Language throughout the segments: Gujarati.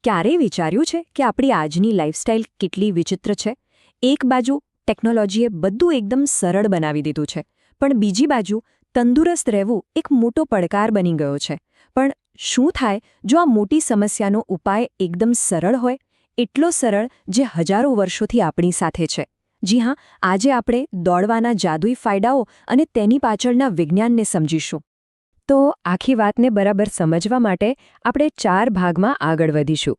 ક્યારેય વિચાર્યું છે કે આપણી આજની લાઇફસ્ટાઇલ કેટલી વિચિત્ર છે? એક બાજુ ટેકનોલોજીએ બધું એકદમ સરળ બનાવી દીધું છે, પણ બીજી બાજુ તંદુરસ્ત રહેવું એક મોટો પડકાર બની ગયો છે. પણ શું થાય જો આ મોટી સમસ્યાનો ઉપાય એકદમ સરળ હોય, એટલો સરળ જે હજારો વર્ષોથી આપણી સાથે છે? જી હા, આજે આપણે દોડવાના જાદુઈ ફાયદાઓ અને તેની પાછળના વિજ્ઞાનને સમજીશું. તો આખી વાતને બરાબર સમજવા માટે આપણે 4 ભાગમાં આગળ વધીશું.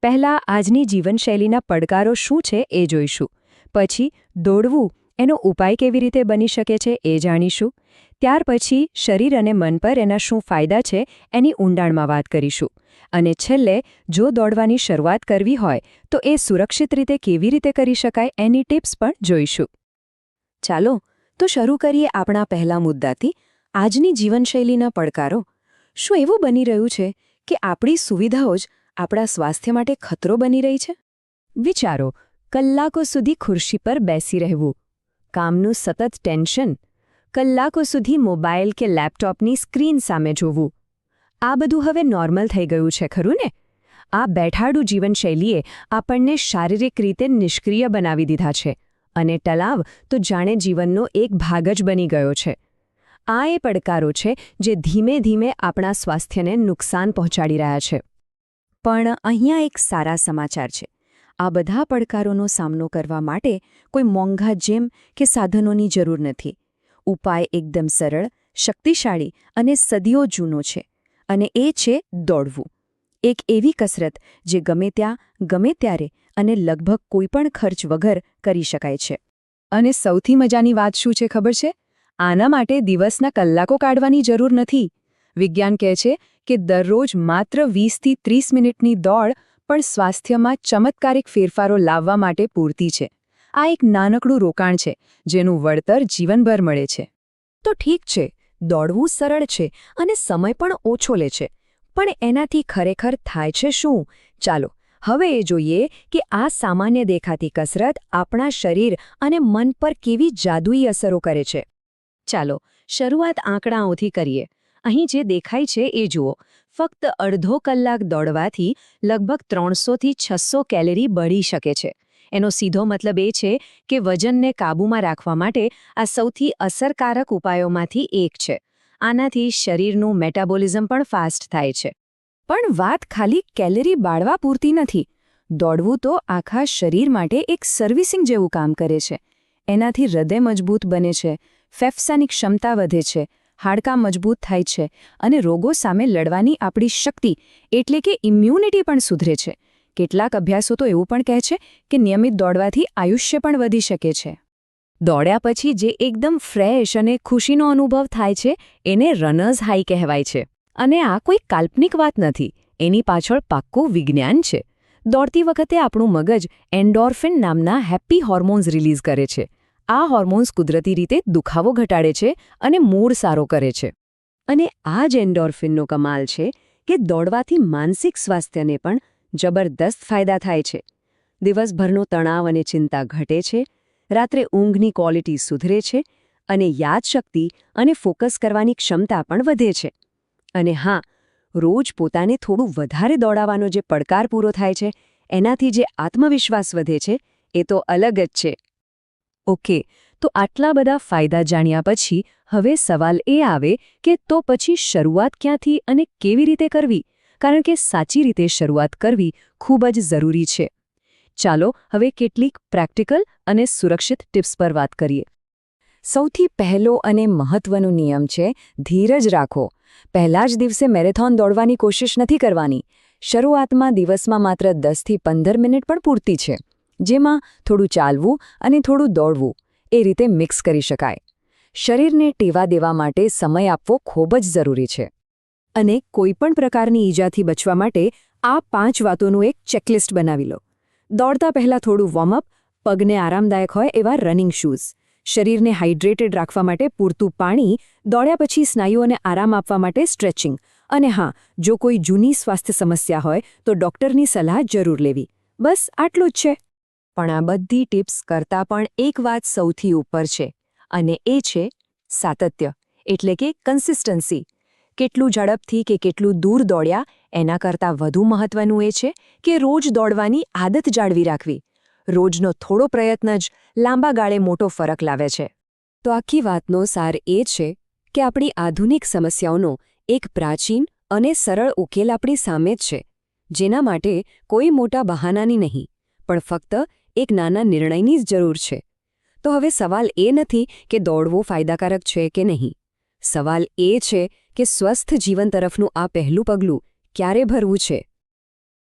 પહેલાં આજની જીવનશૈલીના પડકારો શું છે એ જોઈશું. પછી દોડવું, એનો ઉપાય કેવી રીતે બની શકે છે એ જાણીશું. ત્યાર પછી શરીર અને મન પર એના શું ફાયદા છે એની ઊંડાણમાં વાત કરીશું. અને છેલ્લે, જો દોડવાની શરૂઆત કરવી હોય તો એ સુરક્ષિત રીતે કેવી રીતે કરી શકાય એની ટિપ્સ પણ જોઈશું. ચાલો તો શરૂ કરીએ આપણા પહેલા મુદ્દાથી. આજની જીવનશૈલીના પડકારો. શું એવું બની રહ્યું છે કે આપણી સુવિધાઓ જ આપણા સ્વાસ્થ્ય માટે ખતરો બની રહી છે? વિચારો, કલાકો સુધી ખુરશી પર બેસી રહેવું, કામનું સતત ટેન્શન, કલાકો સુધી મોબાઈલ કે લેપટોપની સ્ક્રીન સામે જોવું. આ બધું હવે નોર્મલ થઈ ગયું છે, ખરું ને? આ બેઠાડું જીવનશૈલીએ આપણને શારીરિક રીતે નિષ્ક્રિય બનાવી દીધા છે, અને ટલાવ તો જાણે જીવનનો એક ભાગ જ બની ગયો છે. આ એ પડકારો છે જે ધીમે ધીમે આપણા સ્વાસ્થ્યને નુકસાન પહોંચાડી રહ્યા છે. પણ અહીંયા એક સારા સમાચાર છે. આ બધા પડકારોનો સામનો કરવા માટે કોઈ મોંઘા જીમ કે સાધનોની જરૂર નથી. ઉપાય એકદમ સરળ, શક્તિશાળી અને સદીઓ જૂનો છે. અને એ છે દોડવું. એક એવી કસરત જે ગમે ત્યાં, ગમે ત્યારે અને લગભગ કોઈપણ ખર્ચ વગર કરી શકાય છે. અને સૌથી મજાની વાત શું છે ખબર છે? આના માટે દિવસના કલાકો કાઢવાની જરૂર નથી. વિજ્ઞાન કહે છે કે દરરોજ માત્ર 20થી 30 મિનિટની દોડ પણ સ્વાસ્થ્યમાં ચમત્કારિક ફેરફારો લાવવા માટે પૂરતી છે. આ એક નાનકડું રોકાણ છે જેનું વળતર જીવનભર મળે છે. તો ઠીક છે, દોડવું સરળ છે અને સમય પણ ઓછો લે છે. પણ એનાથી ખરેખર થાય છે શું? ચાલો હવે એ જોઈએ કે આ સામાન્ય દેખાતી કસરત આપણા શરીર અને મન પર કેવી જાદુઈ અસરો કરે છે. ચાલો શરૂઆત આંકડાઓથી કરીએ. અહીં જે દેખાય છે એ જુઓ. ફક્ત અડધો કલાક દોડવાથી લગભગ 300થી 600 કેલરી બળી શકે છે. એનો સીધો મતલબ એ છે કે વજનને કાબૂમાં રાખવા માટે આ સૌથી અસરકારક ઉપાયોમાંથી એક છે. આનાથી શરીરનું મેટાબોલિઝમ પણ ફાસ્ટ થાય છે. પણ વાત ખાલી કેલરી બાળવા પૂરતી નથી. દોડવું તો આખા શરીર માટે એક સર્વિસિંગ જેવું કામ કરે છે. એનાથી હૃદય મજબૂત બને છે, ફેફસાની ક્ષમતા વધે છે, હાડકાં મજબૂત થાય છે અને રોગો સામે લડવાની આપણી શક્તિ એટલે કે ઇમ્યુનિટી પણ સુધરે છે. કેટલાક અભ્યાસો તો એવું પણ કહે છે કે નિયમિત દોડવાથી આયુષ્ય પણ વધી શકે છે. દોડ્યા પછી જે એકદમ ફ્રેશ અને ખુશીનો અનુભવ થાય છે એને રનર્સ હાઈ કહેવાય છે. અને આ કોઈ કાલ્પનિક વાત નથી. એની પાછળ પાક્કું વિજ્ઞાન છે. દોડતી વખતે આપણું મગજ એન્ડોર્ફિન નામના હેપી હોર્મોન્સ રિલીઝ કરે છે. આ હોર્મોન્સ કુદરતી રીતે દુખાવો ઘટાડે છે અને મૂડ સારો કરે છે. અને આ જ એન્ડોર્ફિનનો કમાલ છે કે દોડવાથી માનસિક સ્વાસ્થ્યને પણ જબરદસ્ત ફાયદા થાય છે. દિવસભરનો તણાવ અને ચિંતા ઘટે છે, રાત્રે ઊંઘની ક્વોલિટી સુધરે છે અને યાદશક્તિ અને ફોકસ કરવાની ક્ષમતા પણ વધે છે. અને હા, રોજ પોતાને થોડું વધારે દોડાવવાનો જે પડકાર પૂરો થાય છે, એનાથી જે આત્મવિશ્વાસ વધે છે, એ તો અલગ જ છે. ઓકે, તો આટલા બધા ફાયદા જાણ્યા પછી હવે સવાલ એ આવે કે તો પછી શરૂઆત ક્યાંથી અને કેવી રીતે કરવી? કારણ કે સાચી રીતે શરૂઆત કરવી ખૂબ જ જરૂરી છે. ચાલો હવે કેટલીક પ્રેક્ટિકલ અને સુરક્ષિત ટિપ્સ પર વાત કરીએ. સૌથી પહેલો અને મહત્વનો નિયમ છે ધીરજ રાખો. પહેલા જ દિવસે મેરેથોન દોડવાની કોશિશ નથી કરવાની. શરૂઆતમાં દિવસમાં માત્ર 10થી 15 મિનિટ પણ પૂરતી છે, જેમાં થોડું ચાલવું અને થોડું દોડવું એ રીતે મિક્સ કરી શકાય. શરીરને ટેવા દેવા માટે સમય આપવો ખૂબ જ જરૂરી છે. અને કોઈપણ પ્રકારની ઈજાથી બચવા માટે આ 5 વાતોનું એક ચેકલિસ્ટ બનાવી લો. દોડતા પહેલાં થોડું વોર્મઅપ, પગને આરામદાયક હોય એવા રનિંગ શૂઝ, શરીરને હાઇડ્રેટેડ રાખવા માટે પૂરતું પાણી, દોડ્યા પછી સ્નાયુઓને આરામ આપવા માટે સ્ટ્રેચિંગ. અને હા, જો કોઈ જૂની સ્વાસ્થ્ય સમસ્યા હોય તો ડૉક્ટરની સલાહ જરૂર લેવી. બસ આટલું જ છે. પણ આ બધી ટિપ્સ કરતાં પણ એક વાત સૌથી ઉપર છે, અને એ છે સાતત્ય, એટલે કે કન્સિસ્ટન્સી. કેટલું ઝડપથી કે કેટલું દૂર દોડ્યા એના કરતાં વધુ મહત્વનું એ છે કે રોજ દોડવાની આદત જાળવી રાખવી. રોજનો થોડો પ્રયત્ન જ લાંબા ગાળે મોટો ફરક લાવે છે. તો આખી વાતનો સાર એ છે કે આપણી આધુનિક સમસ્યાઓનો એક પ્રાચીન અને સરળ ઉકેલ આપણી સામે જ છે, જેના માટે કોઈ મોટા બહાનાની નહીં, પણ ફક્ત એક નાના નિર્ણયની જ જરૂર છે. તો હવે સવાલ એ નથી કે દોડવું ફાયદાકારક છે કે નહીં. સવાલ એ છે કે સ્વસ્થ જીવન તરફનું આ પહેલું પગલું ક્યારે ભરવું છે.